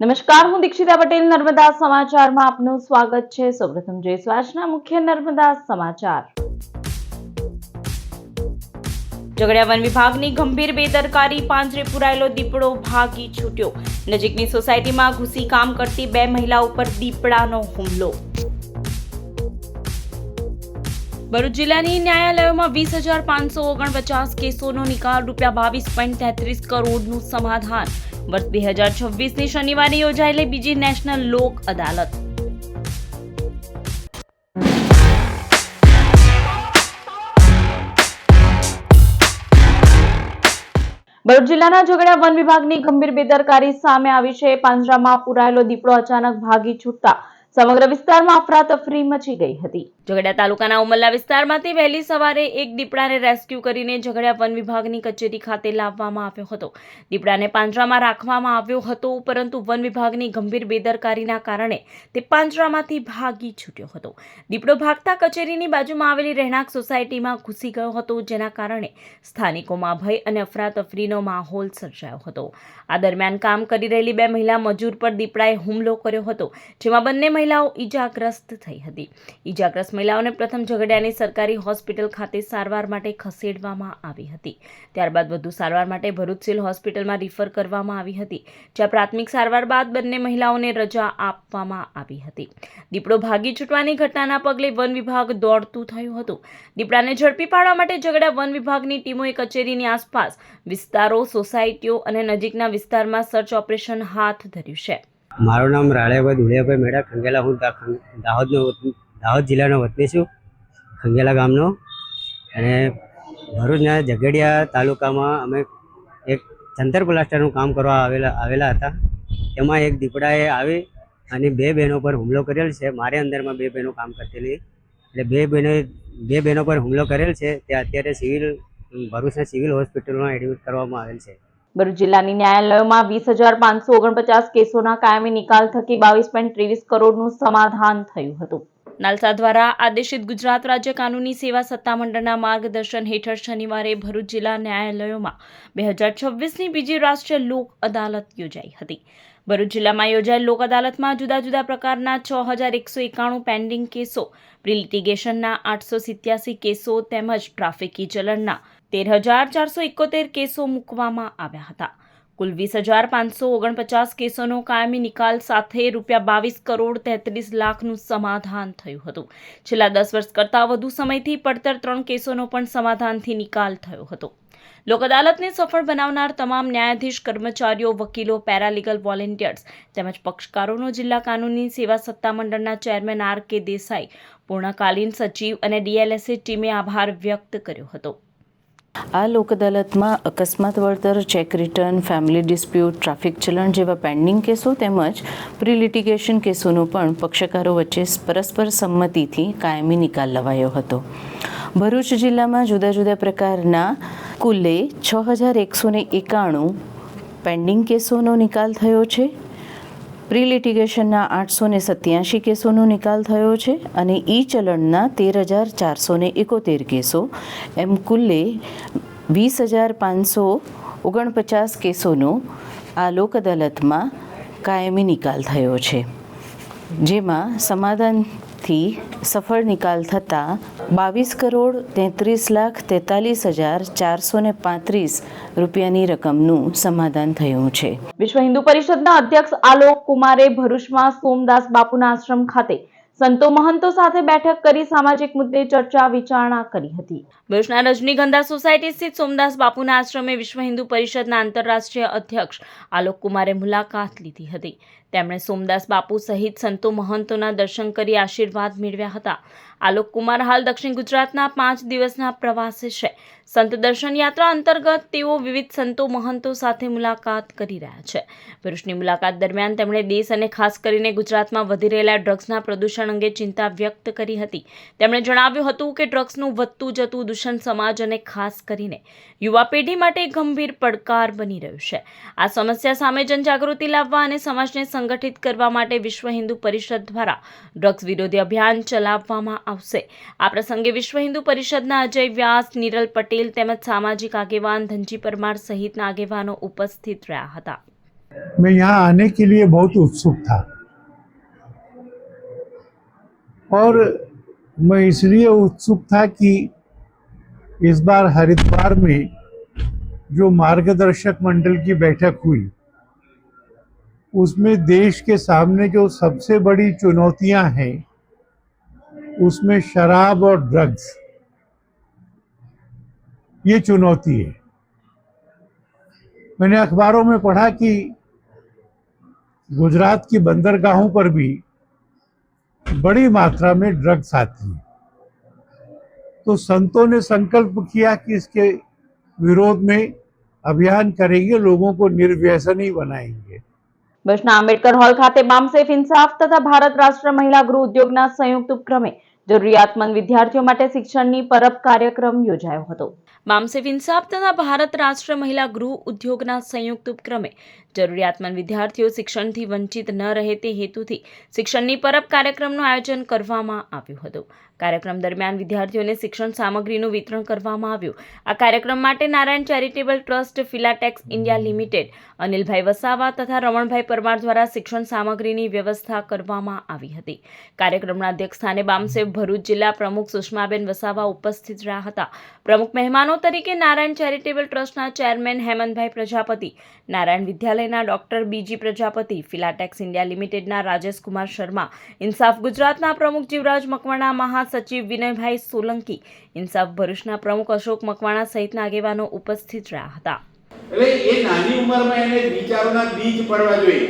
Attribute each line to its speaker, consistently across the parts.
Speaker 1: નમસ્કાર, હું દીક્ષિતા પટેલ. નર્મદા સમાચારમાં આપનું સ્વાગત છે. સૌપ્રથમ જોઈએ આજના મુખ્ય નર્મદા સમાચાર. ઝઘડિયા વન વિભાગની ગંભીર બેદરકારી, પાંજરે પુરાયેલો દીપડો ભાગી છૂટ્યો. નજીકની સોસાયટીમાં ઘૂસી કામ કરતી 2 મહિલા ઉપર દીપડાનો હુમલો. ભરૂચ જિલ્લાની ન્યાયાલયોમાં 20,549 કેસોનો નિકાલ, ₹22.33 કરોડનું સમાધાન. વર્ષ 2026ની શનિવારે યોજાયેલી બીજી નેશનલ લોક અદાલત. ભરૂચ જિલ્લાના ઝઘડિયા વન વિભાગની ગંભીર બેદરકારી સામે આવી છે. પાંજરામાં પુરાયેલો દીપડો અચાનક ભાગી છૂટતા સમગ્ર વિસ્તારમાં અફરાતફરી મચી ગઈ હતી. ઝઘડિયા તાલુકાના ઉમલ્લા વિસ્તારમાંથી વહેલી સવારે એક દીપડાને રેસ્ક્યુ કરીને ઝઘડિયા વન વિભાગની કચેરી ખાતે લાવવામાં આવ્યો હતો. દીપડાને પાંજરામાં રાખવામાં આવ્યો હતો, પરંતુ વન વિભાગની ગંભીર બેદરકારીના કારણે તે પાંજરામાંથી ભાગી છૂટ્યો હતો. દીપડો ભાગતા કચેરીની બાજુમાં આવેલી રહેણાંક સોસાયટીમાં ઘૂસી ગયો હતો, જેના કારણે સ્થાનિકોમાં ભય અને અફરાતફરીનો માહોલ સર્જાયો હતો. આ દરમિયાન કામ કરી રહેલી 2 મહિલા મજૂર પર દીપડાએ હુમલો કર્યો હતો, જેમાં બંને મહિલાઓ ઈજાગ્રસ્ત થઈ હતી. ઈજાગ્રસ્ત મહિલાઓને પ્રથમ ઝઘડિયાની સરકારી હોસ્પિટલ ખાતે સારવાર માટે ખસેડવામાં આવી હતી. ત્યારબાદ વધુ સારવાર માટે ભરૂચ સિવિલ હોસ્પિટલમાં રિફર કરવામાં આવી હતી, જ્યાં પ્રાથમિક સારવાર બાદ બંને મહિલાઓને રજા આપવામાં આવી હતી. દીપડો ભાગી છૂટવાની ઘટનાના પગલે વન વિભાગ દોડતું થયું હતું. દીપડાને ઝડપી પાડવા માટે ઝઘડિયા વન વિભાગની ટીમોએ કચેરીની આસપાસ વિસ્તારો, સોસાયટીઓ અને નજીકના વિસ્તારમાં સર્ચ ઓપરેશન હાથ ધર્યું છે.
Speaker 2: મારું નામ રાળેભાઈ દુલિયાભાઈ મેડા ખંગેલા. હું દાહોદ જિલ્લાનો વતની છું, ખંગેલા ગામનો. અને ભરૂચના ઝઘડિયા તાલુકામાં અમે એક જંતર પ્લાસ્ટરનું કામ કરવા આવેલા હતા. તેમાં એક દીપડાએ આવી અને 2 બહેનો પર હુમલો કરેલ છે. મારે અંદરમાં 2 બહેનો કામ કરતેલી, એટલે 2 બહેનો પર હુમલો કરેલ છે. તે અત્યારે ભરૂચના સિવિલ હોસ્પિટલમાં એડમિટ કરવામાં આવેલ છે.
Speaker 1: ભરૂચ જિલ્લાની ન્યાયાલયોમાં 20,549 કેસોના કાયમી નિકાલ થકી 22.23 કરોડનું સમાધાન થયું હતું. નાલસા દ્વારા આદેશિત ગુજરાત રાજ્ય કાનૂની સેવા સત્તામંડળના માર્ગદર્શન હેઠળ શનિવારે ભરૂચ જિલ્લા ન્યાયાલયોમાં 2026ની બીજી રાષ્ટ્રીય લોક અદાલત યોજાઈ હતી. ભરૂચ જિલ્લામાં યોજાયેલ લોક અદાલતમાં જુદા જુદા પ્રકારના 6,191 પેન્ડિંગ કેસો, પ્રી લિટિગેશનના 887 કેસો તેમજ ટ્રાફિકી ચલણના 13,471 કેસો મૂકવામાં આવ્યા હતા. કુલ 20,549 કેસોનો કાયમી નિકાલ સાથે ₹22.33 કરોડનું સમાધાન થયું હતું. છેલ્લા 10 વર્ષ કરતાં વધુ સમયથી પડતર 3 કેસોનો પણ સમાધાનથી નિકાલ થયો હતો. લોક અદાલતને સફળ બનાવનાર તમામ ન્યાયાધીશ, કર્મચારીઓ, વકીલો, પેરાલીગલ વોલેન્ટિયર્સ તેમજ પક્ષકારોનો જિલ્લા કાનૂની સેવા સત્તામંડળના ચેરમેન R.K. દેસાઈ, પૂર્ણકાલીન સચિવ અને DLSA ટીમે આભાર વ્યક્ત કર્યો હતો.
Speaker 3: આ લોક અદાલતમાં અકસ્માત વળતર, cheque return, family dispute, traffic ચલણ જેવા પેન્ડિંગ કેસો તેમજ પ્રી લિટિગેશન કેસોનો પણ પક્ષકારો વચ્ચે પરસ્પર સંમતિથી કાયમી નિકાલ લવાયો હતો. ભરૂચ જિલ્લામાં જુદા જુદા પ્રકારના કુલે 6,191 પેન્ડિંગ કેસોનો નિકાલ થયો છે. પ્રી લિટિગેશનના 887 કેસોનો નિકાલ થયો છે અને ઈ ચલણના 13,471 કેસો, એમ કુલ્લે 20,549 કેસોનો આ લોક અદાલતમાં કાયમી નિકાલ થયો છે, જેમાં સમાધાનથી સફળ નિકાલ થતાં ₹22,33,43,435 રકમનું સમાધાન થયું છે.
Speaker 1: વિશ્વ હિન્દુ પરિષદના અધ્યક્ષ આલોક કુમારે ભરૂચમાં સોમદાસ બાપુના આશ્રમ ખાતે સંતો મહંતો સાથે બેઠક કરી સામાજિક મુદ્દે ચર્ચા વિચારણા કરી હતી. ભરૂચના રજનીગંધા સોસાયટી સ્થિત સોમદાસ બાપુના આશ્રમે વિશ્વ હિન્દુ પરિષદના આંતરરાષ્ટ્રીય અધ્યક્ષ આલોક કુમારે મુલાકાત લીધી હતી. તેમણે સોમદાસ બાપુ સહિત સંતો મહંતોના દર્શન કરી આશીર્વાદ મેળવ્યા હતા. આલોક કુમાર હાલ દક્ષિણ ગુજરાતના 5 દિવસના પ્રવાસે છે. સંત દર્શન યાત્રા અંતર્ગત તેઓ વિવિધ સંતો મહંતો સાથે મુલાકાત કરી રહ્યા છે. ભરૂચની મુલાકાત દરમિયાન તેમણે દેશ અને ખાસ કરીને ગુજરાતમાં વધી રહેલા ડ્રગ્સના પ્રદૂષણ અંગે ચિંતા વ્યક્ત કરી હતી. તેમણે જણાવ્યું હતું કે ડ્રગ્સનું વધતું જતું દૂષણ સમાજ અને ખાસ કરીને યુવા પેઢી માટે ગંભીર પડકાર બની રહ્યું છે. આ સમસ્યા સામે જનજાગૃતિ લાવવા અને સમાજને સંગઠિત કરવા માટે વિશ્વ હિન્દુ પરિષદ દ્વારા ડ્રગ્સ વિરોધી અભિયાન ચલાવવામાં આવશે. આ પ્રસંગે વિશ્વ હિન્દુ પરિષદના અજય વ્યાસ, નીરલ પટેલ તેમજ સામાજિક આગેવાન ધનજી પરમાર સહિતના આગેવાનો ઉપસ્થિત રહ્યા હતા.
Speaker 4: मैं यहाँ आने के लिए बहुत उत्सुक था और मैं इसलिए उत्सुक था कि इस बार हरिद्वार में जो मार्गदर्शक मंडल की बैठक हुई उसमें देश के सामने जो सबसे बड़ी चुनौतियां हैं उसमें शराब और ड्रग्स ये चुनौती है। मैंने अखबारों में पढ़ा कि गुजरात की बंदरगाहों पर भी बड़ी मात्रा में ड्रग्स आती है, तो संतों ने संकल्प किया कि इसके विरोध में अभियान करेंगे, लोगों को निर्व्यसनी बनाएंगे।
Speaker 1: ભુજના આંબેડકર હોલ ખાતે બામસેફ ઇન્સાફ તથા ભારત રાષ્ટ્ર મહિલા ગૃહ ઉદ્યોગના સંયુક્ત ઉપક્રમે જરૂરિયાતમંદ વિદ્યાર્થીઓ માટે શિક્ષણની પરબ કાર્યક્રમ યોજાયો હતો। બામસેફ ઇન્સાફ તથા ભારત રાષ્ટ્ર મહિલા ગૃહ ઉદ્યોગના સંયુક્ત ઉપક્રમે જરૂરિયાતમંદ વિદ્યાર્થીઓ શિક્ષણથી વંચિત ન રહે તે હેતુથી શિક્ષણની પરબ કાર્યક્રમનું આયોજન કરવામાં આવ્યું હતું। કાર્યક્રમ દરમિયાન વિદ્યાર્થીઓને શિક્ષણ સામગ્રીનું વિતરણ કરવામાં આવ્યું। આ કાર્યક્રમ માટે Narayan charitable trust, Filatex India limited, Anilbhai Vasava તથા રમણભાઈ પરમાર દ્વારા શિક્ષણ સામગ્રીની વ્યવસ્થા કરવામાં આવી હતી। કાર્યક્રમના અધ્યક્ષસ્થાને બામસેફ ભરૂચ જિલ્લા પ્રમુખ સુષ્માબેન વસાવા ઉપસ્થિત રહ્યા હતા। પ્રમુખ મહેમાનો તરીકે નારાયણ ચેરિટેબલ ટ્રસ્ટના ચેરમેન હેમંતભાઈ પ્રજાપતિ, નારાયણ વિદ્યાલયના ડોક્ટર બીજી પ્રજાપતિ, ફિલાટેક્સ ઇન્ડિયા લિમિટેડના રાજેશ કુમાર શર્મા, ઇન્સાફ ગુજરાતના પ્રમુખ જીવરાજ મકવાણા, મહાસચિવ વિનયભાઈ સોલંકી, ઇન્સાફ ભરૂચના પ્રમુખ અશોક મકવાણા સહિતના આગેવાનો ઉપસ્થિત રહ્યા હતા।
Speaker 5: એટલે એ નાની ઉંમરમાં એને વિચારોના બીજ પડવા જોઈએ।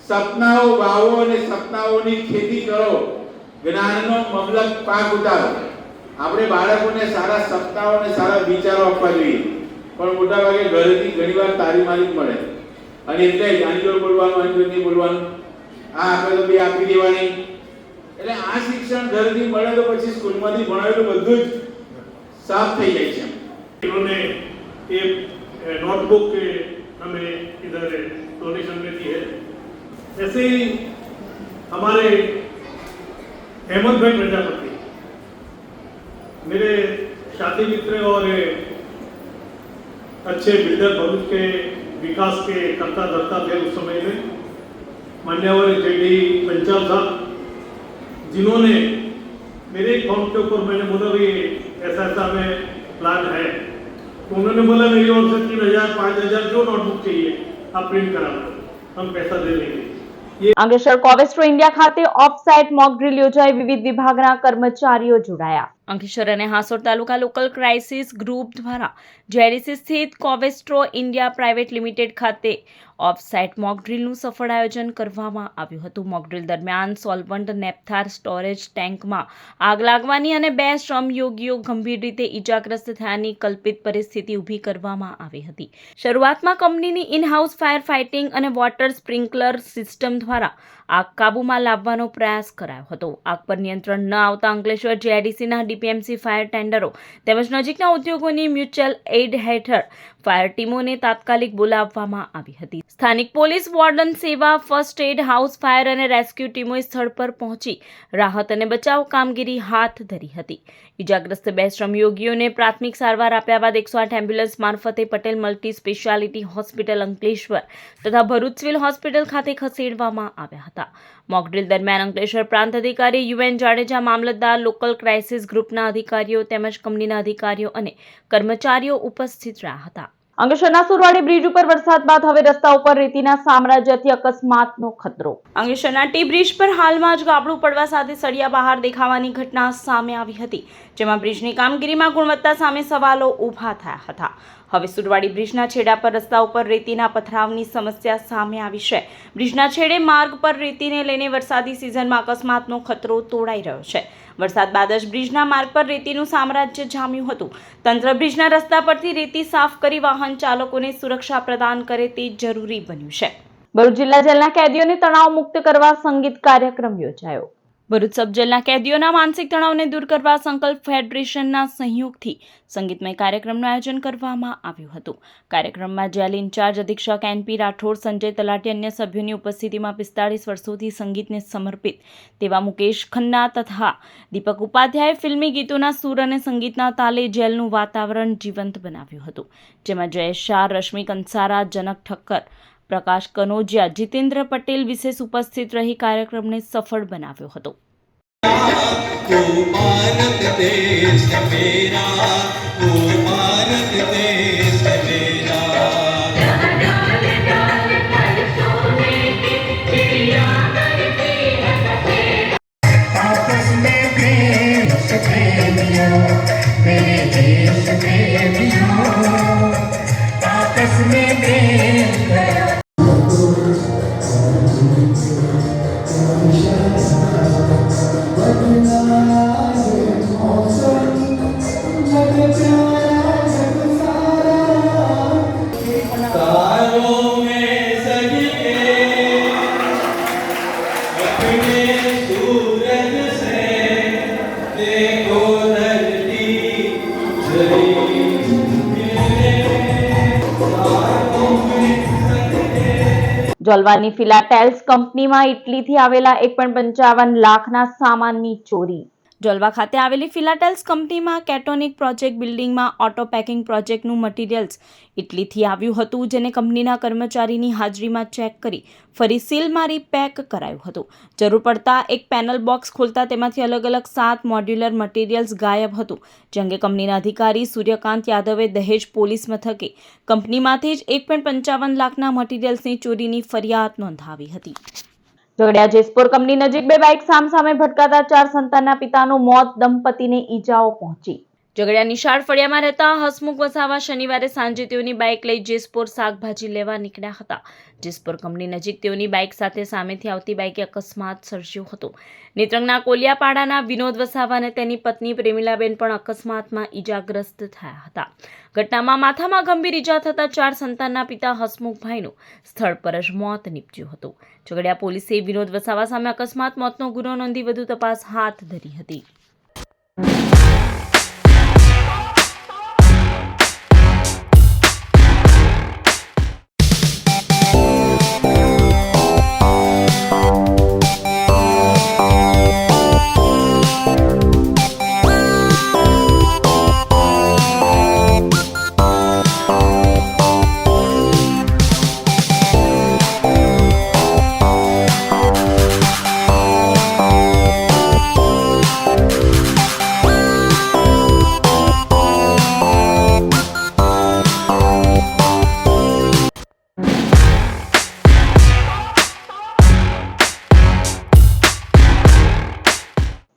Speaker 5: સપનાઓ વાવો અને સપનાઓની ખેતી કરો, જ્ઞાનનો મબલક પાક ઉતારો। આપણે બાળકોને સારા સપનાઓ અને સારા વિચારો આપવા જોઈએ, પણ મોટાભાગે ઘરેથી ઘણીવાર તારી મારી મળે અને એટલે આની જોડે બોલવાનું, આની જોડે નહીં બોલવાનું, આ આપણે તો બે આપી દેવાની। એટલે આ શિક્ષણ ઘરેથી મળે તો પછી સ્કૂલમાંથી ભણાવેલું બધું જ સાફ થઈ જાય છે।
Speaker 6: इन्होंने ये नोटबुक हमें इधर डोनेशन में दी है। ऐसे ही हमारे हेमंत भाई प्रजापति मेरे साथी मित्र और अच्छे बिल्डर भरूच के विकास के करता धरता थे उस समय में, मान्यवर जेडी पंचाल साहब, जिन्होंने मेरे एक फॉर्म के ऊपर मैंने बोला भाई ऐसा ऐसा हमें प्लान है, तो उन्होंने बोला मेरी ओर से 3000 5000 जो नोटबुक चाहिए आप प्रिंट करा लो, हम पैसा दे देंगे।
Speaker 1: અંકલેશ્વર કોવેસ્ટ્રો ઇન્ડિયા ખાતે ઓફ સાઇટ મોક ડ્રીલ યોજાઈ વિવિધ વિભાગના કર્મચારીઓ જોડાયા। અંકલેશ્વર અને હાસોડ તાલુકા લોકલ ક્રાઇસિસ ગ્રુપ દ્વારા જેડીસી સ્થિત કોવેસ્ટ્રો ઇન્ડિયા પ્રાઇવેટ લિમિટેડ ખાતે ઓફ સાઇટ મોક ડ્રીલનું સફળ આયોજન કરવામાં આવ્યું હતું। મોક ડ્રીલ દરમિયાન સોલ્વન્ટ નેપ્થાર સ્ટોરેજ ટેન્કમાં આગ લાગવાની અને 2 શ્રમયોગીઓ ગંભીર રીતે ઇજાગ્રસ્ત થયાની કલ્પિત પરિસ્થિતિ ઊભી કરવામાં આવી હતી। શરૂઆતમાં કંપનીની ઇન હાઉસ ફાયર ફાઇટિંગ અને વોટર સ્પ્રિંકલર સિસ્ટમ દ્વારા આગ કાબૂમાં લાવવાનો પ્રયાસ કરાયો હતો। આગ પર નિયંત્રણ ન આવતા અંકલેશ્વર જેડીસીના ડીપીએમસી ફાયર ટેન્ડરો તેમજ નજીકના ઉદ્યોગોની મ્યુચ્યુઅલ એઇડ હેઠળ ફાયર ટીમોને તાત્કાલિક બોલાવવામાં આવી હતી। સ્થાનિક પોલીસ, વોર્ડન સેવા, ફર્સ્ટ એડ, હાઉસ ફાયર અને રેસ્ક્યુ ટીમોએ સ્થળ પર પહોંચી રાહત અને બચાવ કામગીરી હાથ ધરી હતી। ઇજાગ્રસ્ત 2 શ્રમયોગીઓને પ્રાથમિક સારવાર આપ્યા બાદ 108 એમ્બ્યુલન્સ મારફતે Patel multi speciality hospital Ankleshwar તથા ભરૂચ સિવિલ હોસ્પિટલ ખાતે ખસેડવામાં આવ્યા હતા। મોક ડ્રીલ દરમિયાન અંકલેશ્વર પ્રાંત અધિકારી યુએન જાડેજા, મામલતદાર, લોકલ ક્રાઇસિસ ગ્રુપના અધિકારીઓ તેમજ કંપનીના અધિકારીઓ અને કર્મચારીઓ ઉપસ્થિત રહ્યા હતા। અંકલેશ્વરના સુરવાડી બ્રિજ ઉપર વરસાદ બાદ હવે રસ્તા ઉપર રેતીના સામ્રાજ્યથી અકસ્માતનો ખતરો। અંકલેશ્વરના ટી બ્રિજ પર હાલમાં જ ગાબડું પડવા સાથે સળિયા બહાર દેખાવાની ઘટના સામે આવી હતી, જેમાં બ્રિજની કામગીરીમાં ગુણવત્તા સામે સવાલો ઊભા થયા હતા। હવે સુરવાડી બ્રિજના છેડા પર રસ્તા ઉપર રેતીના પથરાવની સમસ્યા સામે આવી છે। બ્રિજના છેડે માર્ગ પર રેતીને લઈને વરસાદી સિઝનમાં અકસ્માતનો ખતરો તોડાઈ રહ્યો છે। વરસાદ બાદ જ બ્રિજના માર્ગ પર રેતીનું સામ્રાજ્ય જામ્યું હતું। તંત્ર બ્રિજના રસ્તા પરથી રેતી સાફ કરી વાહન ચાલકોને સુરક્ષા પ્રદાન કરે તે જરૂરી બન્યું છે। ભરૂચ જિલ્લા જેલના કેદીઓને તણાવ મુક્ત કરવા સંગીત કાર્યક્રમ યોજાયો। ભરૂચ સબ જેલના કેદીઓના માનસિક તણાવને દૂર કરવા સંકલ્પ ફેડરેશનના સહયોગથી સંગીતમય કાર્યક્રમનું આયોજન કરવામાં આવ્યું હતું। કાર્યક્રમમાં જેલ ઇન્ચાર્જ અધિક્ષક એનપી રાઠોડ, સંજય તલાટી, અન્ય સભ્યોની ઉપસ્થિતિમાં 45 વર્ષોથી સંગીતને સમર્પિત તેવા મુકેશ ખન્ના તથા દીપક ઉપાધ્યાયે ફિલ્મી ગીતોના સૂર અને સંગીતના તાલે જેલનું વાતાવરણ જીવંત બનાવ્યું હતું, જેમાં જયેશ શાહ, રશ્મિ કંસારા, જનક ઠક્કર, પ્રકાશ કનોજિયા, જીતેન્દ્ર પટેલ વિશેષ ઉપસ્થિત રહી કાર્યક્રમને સફળ બનાવ્યો હતો.
Speaker 7: भारत देश मेरा, ओ भारत देश मेरा. आपस में प्रेम से प्रेमियों, मेरे देश प्रेमियों, आपस में प्रेम करो. तारों में सज के अपने सूरज से देखो धरती जली मेरे. तारों में सज के
Speaker 1: જોલવાની ફિલાટેલ્સ કંપનીમાં ઇટલીથી આવેલા 1.55 લાખના સામાનની ચોરી. જોલવા ખાતે આવેલી ફિલાટેલ્સ કંપનીમાં કેટોનિક પ્રોજેક્ટ બિલ્ડિંગમાં ઓટો પેકિંગ પ્રોજેક્ટનું મટીરિયલ્સ ઇટલીથી આવ્યું હતું, જેને કંપનીના કર્મચારીની હાજરીમાં ચેક કરી ફરી સીલ મારી પેક કરાયું હતું. જરૂર પડતા એક પેનલ બોક્સ ખોલતા તેમાંથી અલગ અલગ 7 મોડ્યુલર મટીરિયલ્સ ગાયબ હતું, જે અંગે કંપનીના અધિકારી સૂર્યકાંત યાદવે દહેજ પોલીસ મથકે કંપનીમાંથી જ 1.55 લાખના મટીરિયલ્સની ચોરીની ફરિયાદ નોંધાવી હતી. ઝઘડિયા જેસપોર કંપની નજીક 2 બાઇક સામસામે ભટકાતા 4 સંતાનના પિતાનું મોત, દંપતીને ઈજાઓ પહોંચી. ઝઘડિયા નિશાળ ફળિયામાં રહેતા હસમુખ વસાવા શનિવારે સાંજે તેઓની બાઇક લઈ જેસપોર શાકભાજી લેવા નીકળ્યા હતા. જેસપોર કંપની નજીક તેઓની બાઇક સાથે સામેથી આવતી બાઇકે અકસ્માત સર્જ્યો હતો. નેત્રંગના કોલિયાપાડાના વિનોદ વસાવા અને તેની પત્ની પ્રેમિલાબેન પણ અકસ્માતમાં ઈજાગ્રસ્ત થયા હતા. ઘટનામાં માથામાં ગંભીર ઈજા થતા 4 સંતાનના પિતા હસમુખભાઈનું સ્થળ પર જ મોત નીપજ્યું હતું. ઝઘડિયા પોલીસે વિનોદ વસાવા સામે અકસ્માત મોતનો ગુનો નોંધી વધુ તપાસ હાથ ધરી હતી.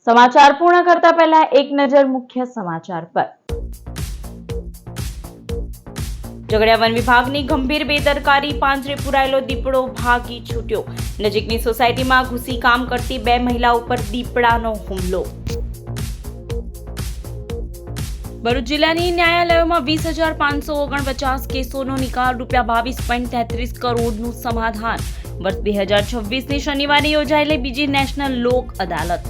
Speaker 1: સમાચાર પૂર્ણ કરતા પહેલા એક નજર મુખ્ય સમાચાર પર. ઝઘડિયા વન વિભાગની ગંભીર બેદરકારી, પાંજરે પુરાયેલો દીપડો ભાગી છૂટ્યો. નજીકની સોસાયટીમાં ઘૂસી કામ કરતી 2 મહિલા ઉપર દીપડાનો હુમલો. ભરૂચ જિલ્લાની ન્યાયાલયોમાં 20,549 કેસોનો નિકાલ, ₹22.33 કરોડનું સમાધાન. વર્ષ 2026ની શનિવારે યોજાયેલી બીજી નેશનલ લોક અદાલત.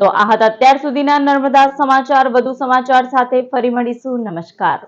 Speaker 1: તો આ હતા અત્યાર સુધીના નર્મદા સમાચાર. વધુ સમાચાર સાથે ફરી મળીશું. નમસ્કાર.